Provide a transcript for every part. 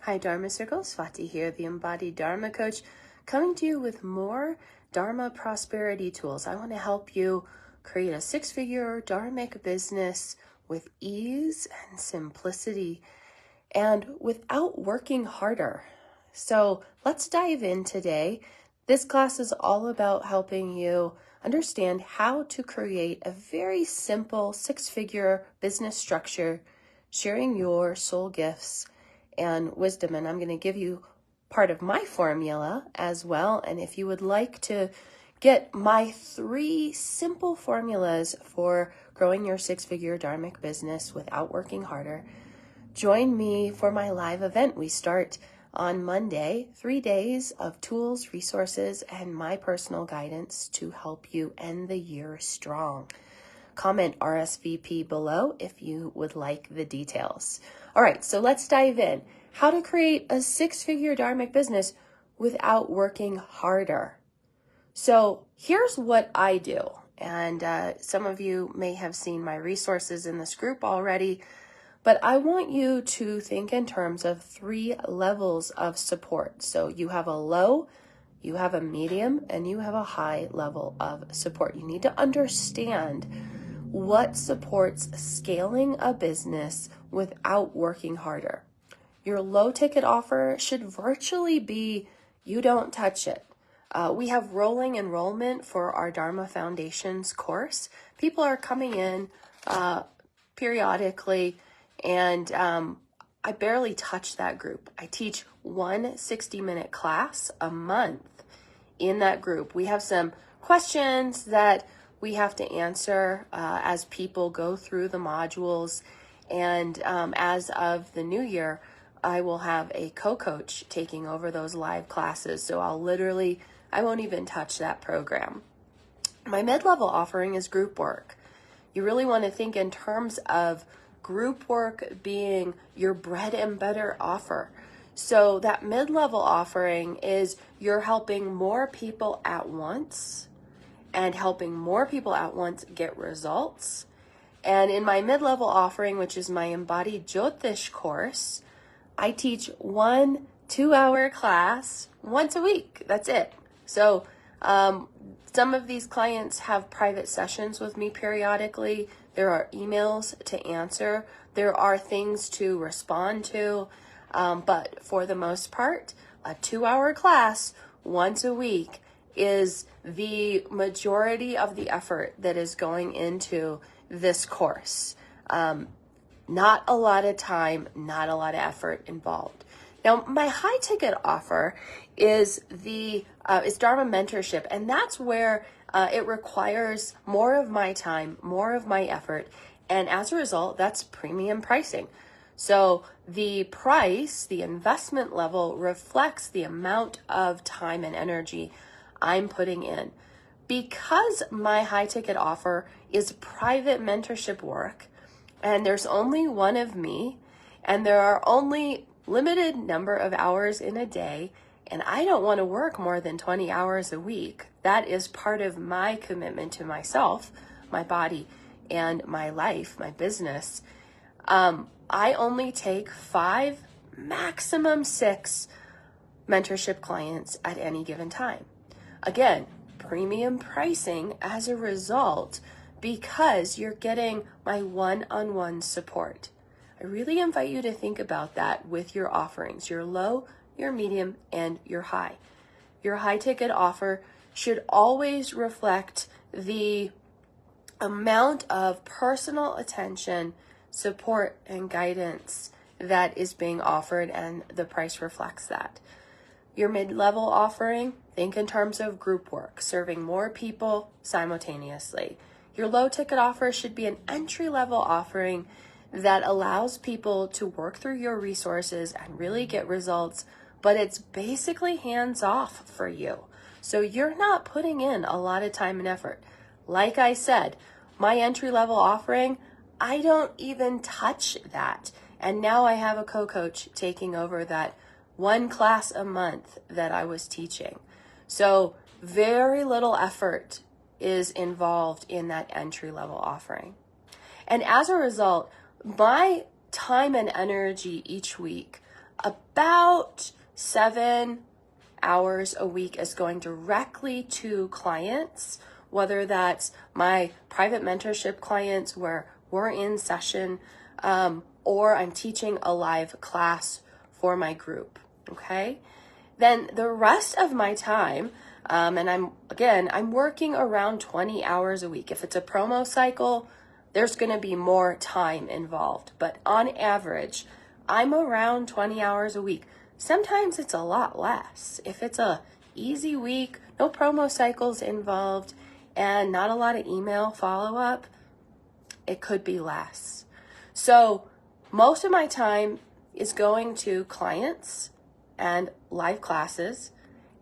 Hi Dharma Circle, Swati here, the Embodied Dharma Coach, coming to you with more Dharma prosperity tools. I want to help you create a six-figure dharmic business with ease and simplicity and without working harder. So let's dive in today. This class is all about helping you understand how to create a very simple six-figure business structure, sharing your soul gifts and wisdom. And I'm going to give you part of my formula as well. And if you would like to get my 3 simple formulas for growing your six-figure dharmic business without working harder, join me for my live event. We start on Monday, 3 days of tools, resources, and my personal guidance to help you end the year strong. Comment RSVP below if you would like the details. All right, so let's dive in. How to create a six-figure dharmic business without working harder. So here's what I do. And some of you may have seen my resources in this group already, but I want you to think in terms of 3 levels of support. So you have a low, you have a medium, and you have a high level of support. You need to understand what supports scaling a business without working harder. Your low ticket offer should virtually be, you don't touch it. We have rolling enrollment for our Dharma Foundations course. People are coming in periodically, and I barely touch that group. I teach 1 60-minute class a month in that group. We have some questions that we have to answer as people go through the modules. And as of the new year, I will have a co-coach taking over those live classes. So I won't even touch that program. My mid-level offering is group work. You really want to think in terms of group work being your bread and butter offer. So that mid-level offering is you're helping more people at once and helping more people at once get results. And in my mid-level offering, which is my Embodied Jyotish course, I teach 1 2-hour class once a week. That's it. So some of these clients have private sessions with me periodically. There are emails to answer. There are things to respond to. But for the most part, a 2-hour class once a week is the majority of the effort that is going into this course. Not a lot of time, not a lot of effort involved. Now, my high ticket offer is Dharma mentorship, and that's where it requires more of my time, more of my effort, and as a result, that's premium pricing. So the price, the investment level reflects the amount of time and energy I'm putting in. Because my high ticket offer is private mentorship work, and there's only one of me, and there are only limited number of hours in a day, and I don't want to work more than 20 hours a week. That is part of my commitment to myself, my body, and my life, my business. I only take 5, maximum 6 mentorship clients at any given time. Again, premium pricing as a result because you're getting my one-on-one support. I really invite you to think about that with your offerings, your low, your medium, and your high. Your high ticket offer should always reflect the amount of personal attention, support, and guidance that is being offered, and the price reflects that. Your mid-level offering, think in terms of group work, serving more people simultaneously. Your low ticket offer should be an entry-level offering that allows people to work through your resources and really get results, but it's basically hands-off for you. So you're not putting in a lot of time and effort. Like I said, my entry-level offering, I don't even touch that. And now I have a co-coach taking over that 1 class a month that I was teaching. So very little effort is involved in that entry-level offering. And as a result, my time and energy each week about 7 hours a week is going directly to clients, whether that's my private mentorship clients where we're in session, or I'm teaching a live class for my group, okay? Then the rest of my time, and I'm working around 20 hours a week. If it's a promo cycle, there's gonna be more time involved, but on average, I'm around 20 hours a week. Sometimes it's a lot less. If it's a easy week, no promo cycles involved, and not a lot of email follow-up, it could be less. So most of my time is going to clients and live classes,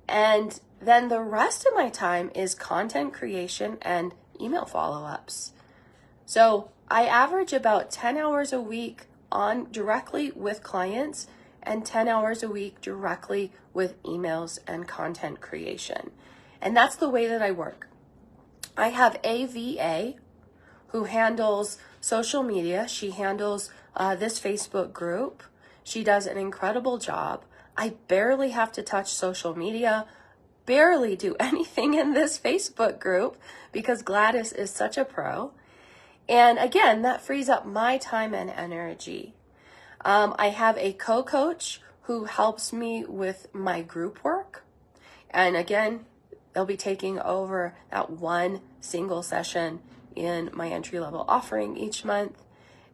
and then the rest of my time is content creation and email follow-ups. So I average about 10 hours a week on directly with clients and 10 hours a week directly with emails and content creation. And that's the way that I work. I have a VA who handles social media. She handles this Facebook group. She does an incredible job. I barely have to touch social media, barely do anything in this Facebook group because Gladys is such a pro. And again, that frees up my time and energy. I have a co-coach who helps me with my group work. And again, they'll be taking over that one single session in my entry-level offering each month.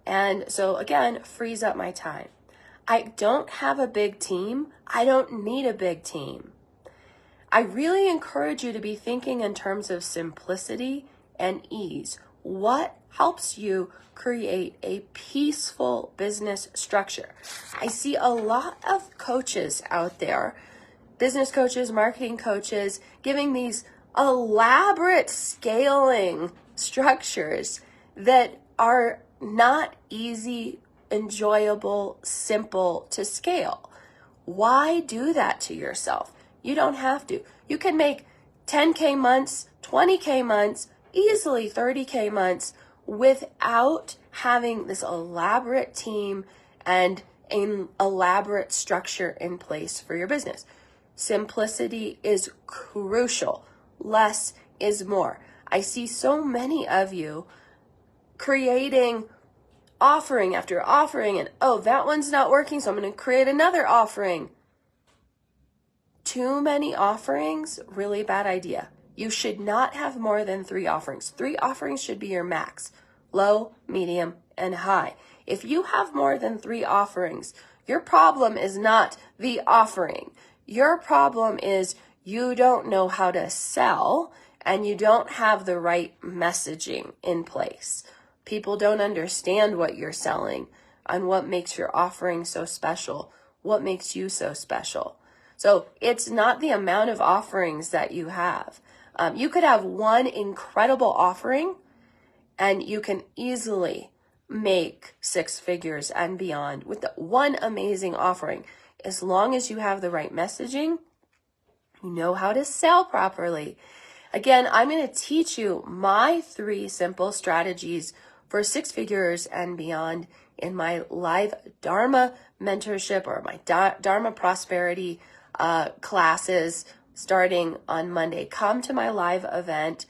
And so again, frees up my time. I don't have a big team. I don't need a big team. I really encourage you to be thinking in terms of simplicity and ease. What helps you create a peaceful business structure? I see a lot of coaches out there, business coaches, marketing coaches, giving these elaborate scaling structures that are not easy, enjoyable, simple to scale. Why do that to yourself? You don't have to. You can make 10K months, 20K months, easily 30K months without having this elaborate team and an elaborate structure in place for your business. Simplicity is crucial. Less is more. I see so many of you creating offering after offering and, oh, that one's not working, so I'm going to create another offering. Too many offerings, really bad idea. You should not have more than 3 offerings. 3 offerings should be your max. Low, medium, and high. If you have more than 3 offerings, your problem is not the offering. Your problem is you don't know how to sell and you don't have the right messaging in place. People don't understand what you're selling and what makes your offering so special, what makes you so special. So it's not the amount of offerings that you have. You could have one incredible offering and you can easily make 6 figures and beyond with the one amazing offering. As long as you have the right messaging, you know how to sell properly. Again, I'm going to teach you my 3 simple strategies for 6 figures and beyond in my live Dharma mentorship or my Dharma prosperity classes starting on Monday. Come to my live event.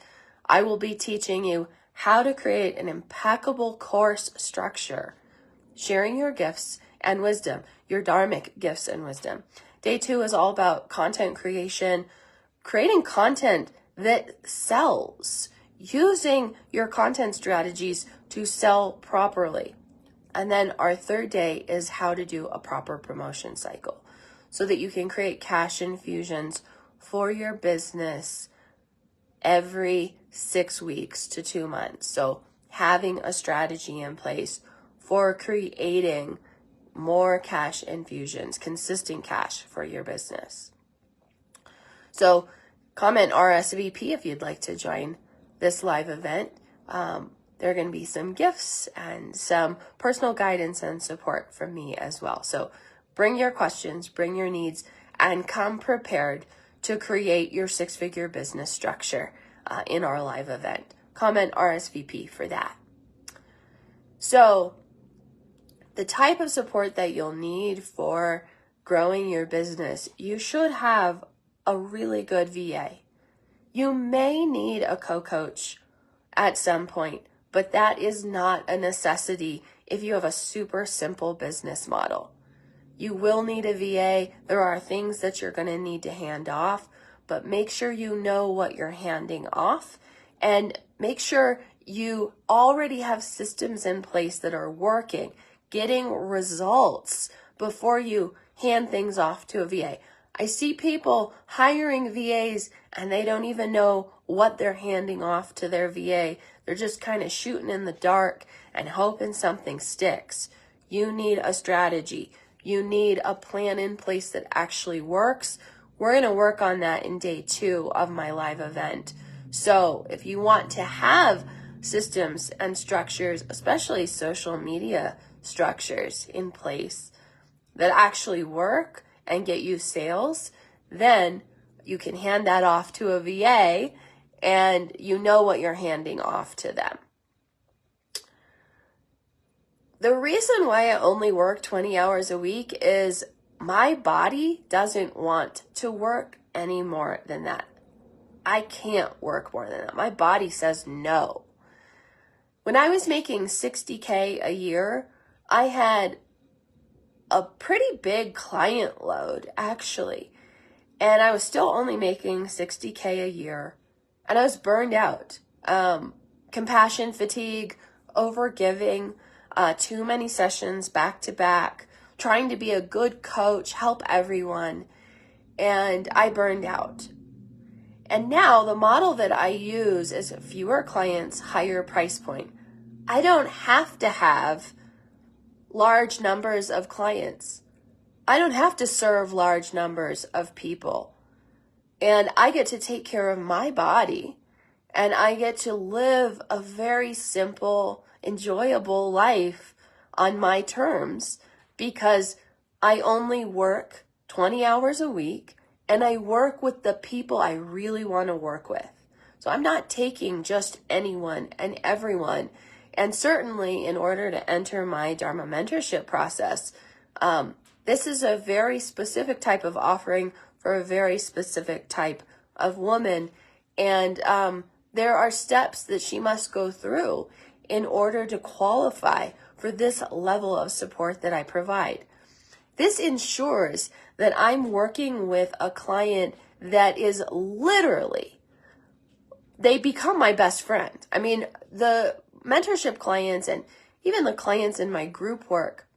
I will be teaching you how to create an impeccable course structure, sharing your gifts and wisdom, your dharmic gifts and wisdom. Day 2 is all about content creation, creating content that sells, using your content strategies to sell properly. And then our 3rd day is how to do a proper promotion cycle so that you can create cash infusions for your business every 6 weeks to 2 months. So having a strategy in place for creating more cash infusions, consistent cash for your business. So comment RSVP if you'd like to join this live event. There are going to be some gifts and some personal guidance and support from me as well. So bring your questions, bring your needs, and come prepared to create your 6-figure business structure in our live event. Comment RSVP for that. So the type of support that you'll need for growing your business, you should have a really good VA. You may need a co-coach at some point, but that is not a necessity if you have a super simple business model. You will need a VA. There are things that you're going to need to hand off, but make sure you know what you're handing off and make sure you already have systems in place that are working, getting results before you hand things off to a VA. I see people hiring VAs and they don't even know what they're handing off to their VA. They're just kind of shooting in the dark and hoping something sticks. You need a strategy. You need a plan in place that actually works. We're going to work on that in day 2 of my live event. So if you want to have systems and structures, especially social media structures in place that actually work and get you sales, then you can hand that off to a VA and you know what you're handing off to them. The reason why I only work 20 hours a week is my body doesn't want to work any more than that. I can't work more than that. My body says no. When I was making $60K a year, I had a pretty big client load, actually. And I was still only making $60K a year. And I was burned out. Compassion fatigue, overgiving, too many sessions back to back, trying to be a good coach, help everyone. And I burned out. And now the model that I use is fewer clients, higher price point. I don't have to have large numbers of clients. I don't have to serve large numbers of people. And I get to take care of my body and I get to live a very simple, enjoyable life on my terms because I only work 20 hours a week and I work with the people I really want to work with. So I'm not taking just anyone and everyone. And certainly in order to enter my Dharma mentorship process, this is a very specific type of offering for a very specific type of woman. And there are steps that she must go through in order to qualify for this level of support that I provide. This ensures that I'm working with a client that is literally, they become my best friend. I mean, the mentorship clients and even the clients in my group work,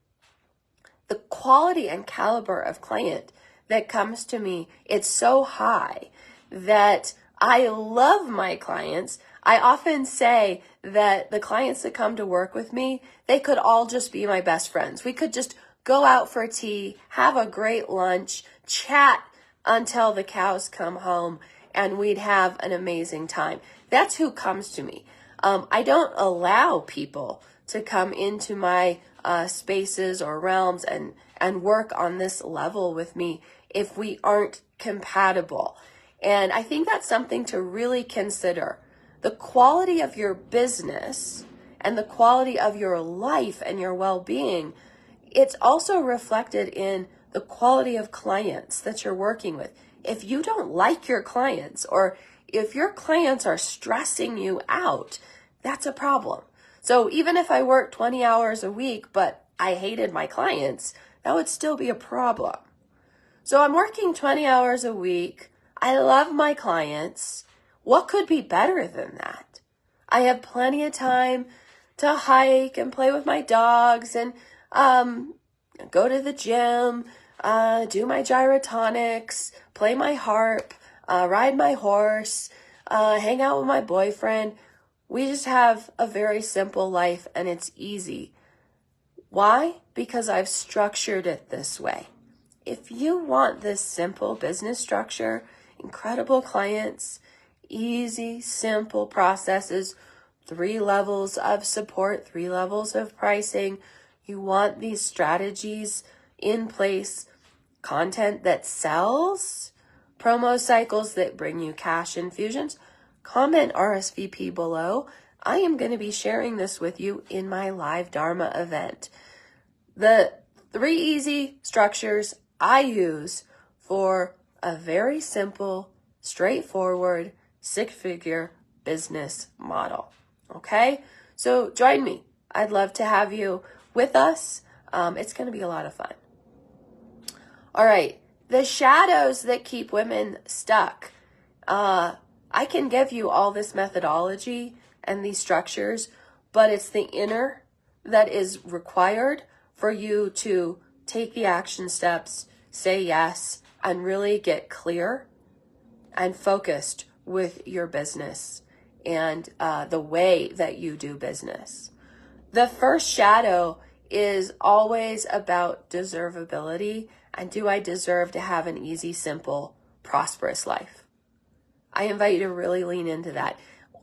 the quality and caliber of client that comes to me, it's so high that I love my clients. I often say that the clients that come to work with me, they could all just be my best friends. We could just go out for tea, have a great lunch, chat until the cows come home, and we'd have an amazing time. That's who comes to me. I don't allow people to come into my spaces or realms and work on this level with me if we aren't compatible. And I think that's something to really consider. The quality of your business and the quality of your life and your well-being, it's also reflected in the quality of clients that you're working with. If you don't like your clients or if your clients are stressing you out, that's a problem. So even if I worked 20 hours a week, but I hated my clients, that would still be a problem. So I'm working 20 hours a week. I love my clients. What could be better than that? I have plenty of time to hike and play with my dogs and go to the gym, do my gyrotonics, play my harp, ride my horse, hang out with my boyfriend. We just have a very simple life and it's easy. Why? Because I've structured it this way. If you want this simple business structure, incredible clients, easy, simple processes, 3 levels of support, 3 levels of pricing, you want these strategies in place, content that sells, promo cycles that bring you cash infusions, comment RSVP below. I am going to be sharing this with you in my live Dharma event. The 3 easy structures I use for a very simple, straightforward, six-figure business model. Okay? So join me. I'd love to have you with us. It's going to be a lot of fun. All right. The shadows that keep women stuck. I can give you all this methodology and these structures, but it's the inner that is required for you to take the action steps, say yes, and really get clear and focused with your business and the way that you do business. The first shadow is always about deservability, and do I deserve to have an easy, simple, prosperous life? I invite you to really lean into that.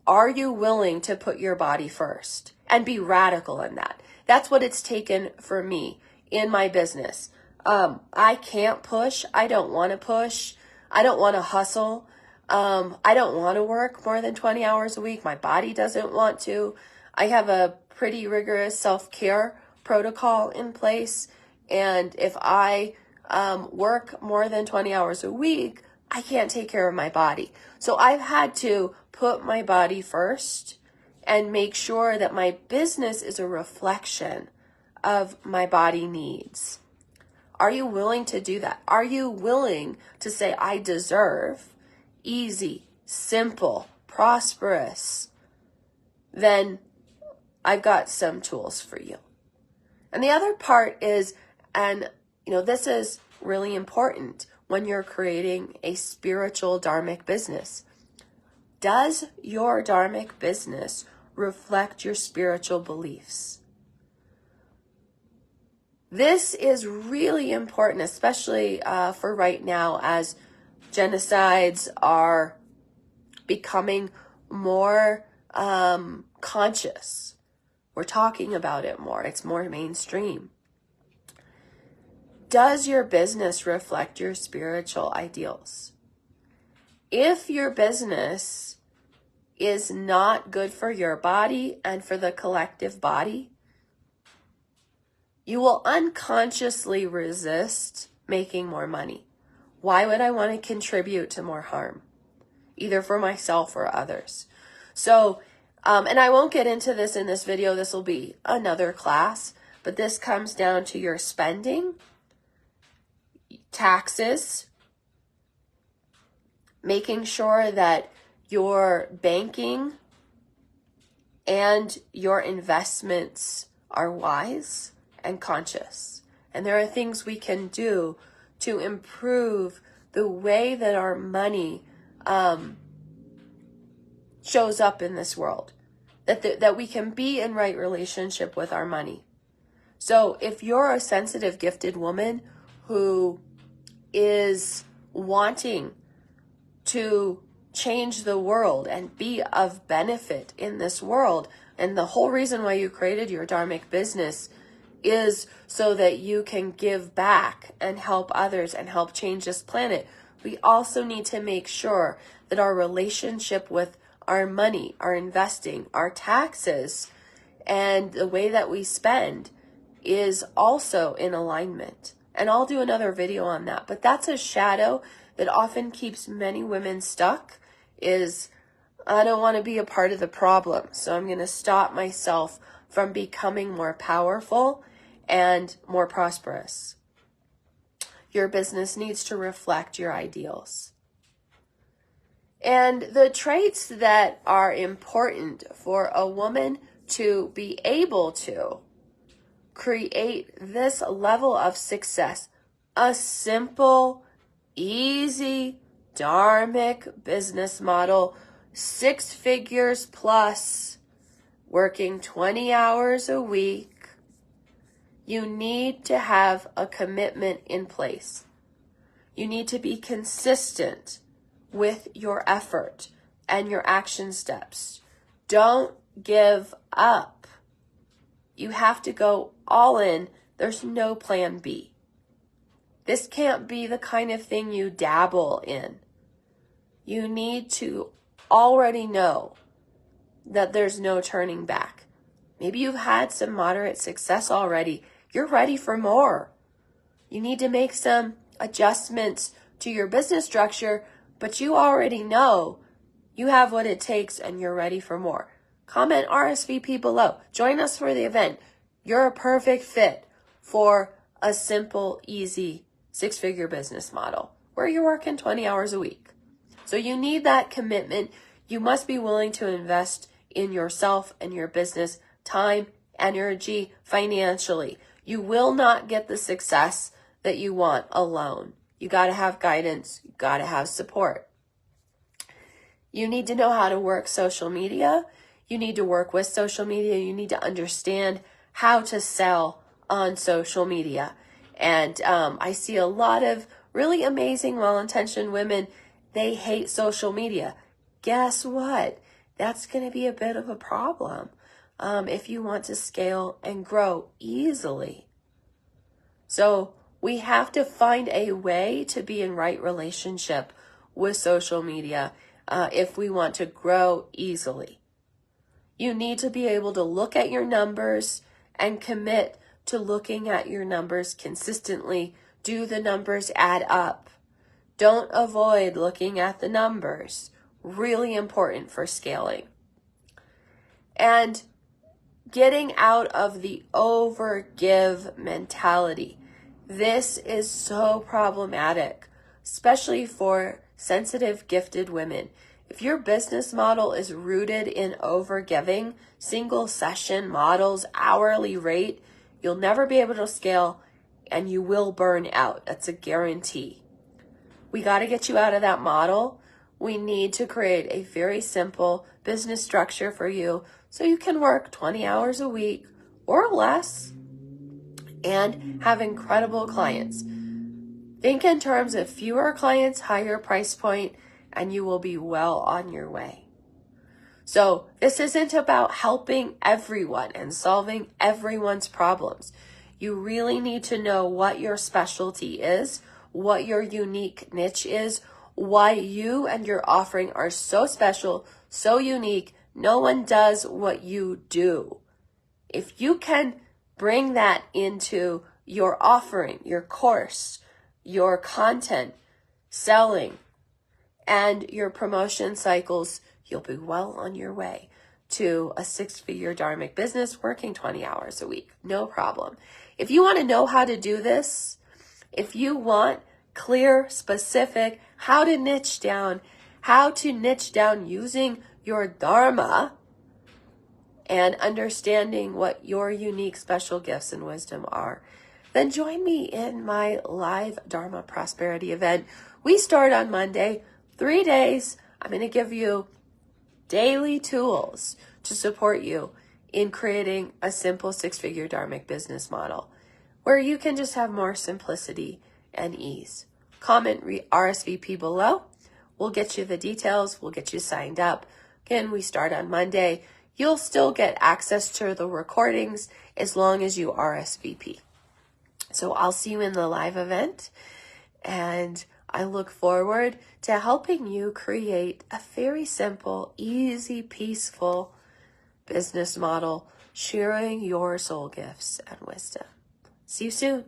Are you willing to put your body first and be radical in that? That's what it's taken for me in my business. I can't push. I don't want to push. I don't want to hustle. I don't want to work more than 20 hours a week. My body doesn't want to. I have a pretty rigorous self-care protocol in place. And if I work more than 20 hours a week, I can't take care of my body. So I've had to put my body first and make sure that my business is a reflection of my body needs. Are you willing to do that? Are you willing to say, I deserve easy, simple, prosperous? Then I've got some tools for you. And the other part is, and this is really important when you're creating a spiritual dharmic business. Does your dharmic business reflect your spiritual beliefs? This is really important, especially for right now, as genocides are becoming more conscious. We're talking about it more. It's more mainstream. Does your business reflect your spiritual ideals? If your business is not good for your body and for the collective body, you will unconsciously resist making more money. Why would I want to contribute to more harm, either for myself or others? So, and I won't get into this in this video. This will be another class, but this comes down to your spending, taxes, making sure that your banking and your investments are wise and conscious. And there are things we can do to improve the way that our money shows up in this world, that we can be in right relationship with our money. So if you're a sensitive, gifted woman who is wanting to change the world and be of benefit in this world, and the whole reason why you created your dharmic business is so that you can give back and help others and help change this planet, we also need to make sure that our relationship with our money, our investing, our taxes, and the way that we spend is also in alignment. And I'll do another video on that. But that's a shadow that often keeps many women stuck, is I don't want to be a part of the problem. So I'm going to stop myself from becoming more powerful and more prosperous. Your business needs to reflect your ideals. And the traits that are important for a woman to be able to create this level of success, a simple, easy, dharmic business model, 6 figures plus, working 20 hours a week, you need to have a commitment in place. You need to be consistent with your effort and your action steps. Don't give up. You have to go all in. There's no plan B. This can't be the kind of thing you dabble in. You need to already know that there's no turning back. Maybe you've had some moderate success already. You're ready for more. You need to make some adjustments to your business structure, but you already know you have what it takes and you're ready for more. Comment RSVP below. Join us for the event. You're a perfect fit for a simple, easy, six-figure business model where you're working 20 hours a week. So you need that commitment. You must be willing to invest in yourself and your business, time, energy, financially. You will not get the success that you want alone. You got to have guidance. You got to have support. You need to know how to work social media. You need to work with social media. You need to understand how to sell on social media. And I see a lot of really amazing, well-intentioned women. They hate social media. Guess what? That's going to be a bit of a problem if you want to scale and grow easily. So we have to find a way to be in right relationship with social media if we want to grow easily. You need to be able to look at your numbers and commit to looking at your numbers consistently. Do the numbers add up? Don't avoid looking at the numbers. Really important for scaling. And getting out of the overgive mentality. This is so problematic, especially for sensitive, gifted women. If your business model is rooted in overgiving, single session models, hourly rate, you'll never be able to scale and you will burn out. That's a guarantee. We got to get you out of that model. We need to create a very simple business structure for you so you can work 20 hours a week or less and have incredible clients. Think in terms of fewer clients, higher price point, and you will be well on your way. So this isn't about helping everyone and solving everyone's problems. You really need to know what your specialty is, what your unique niche is, why you and your offering are so special, so unique. No one does what you do. If you can bring that into your offering, your course, your content, selling, and your promotion cycles, you'll be well on your way to a six-figure dharmic business working 20 hours a week. No problem. If you want to know how to do this, if you want clear, specific, how to niche down using your Dharma and understanding what your unique special gifts and wisdom are, then join me in my live Dharma Prosperity event. We start on Monday, 3 days. I'm going to give you daily tools to support you in creating a simple six-figure dharmic business model where you can just have more simplicity and ease. Comment RSVP below. We'll get you the details. We'll get you signed up. Again, we start on Monday. You'll still get access to the recordings as long as you RSVP. So I'll see you in the live event, and I look forward to helping you create a very simple, easy, peaceful business model, sharing your soul gifts and wisdom. See you soon.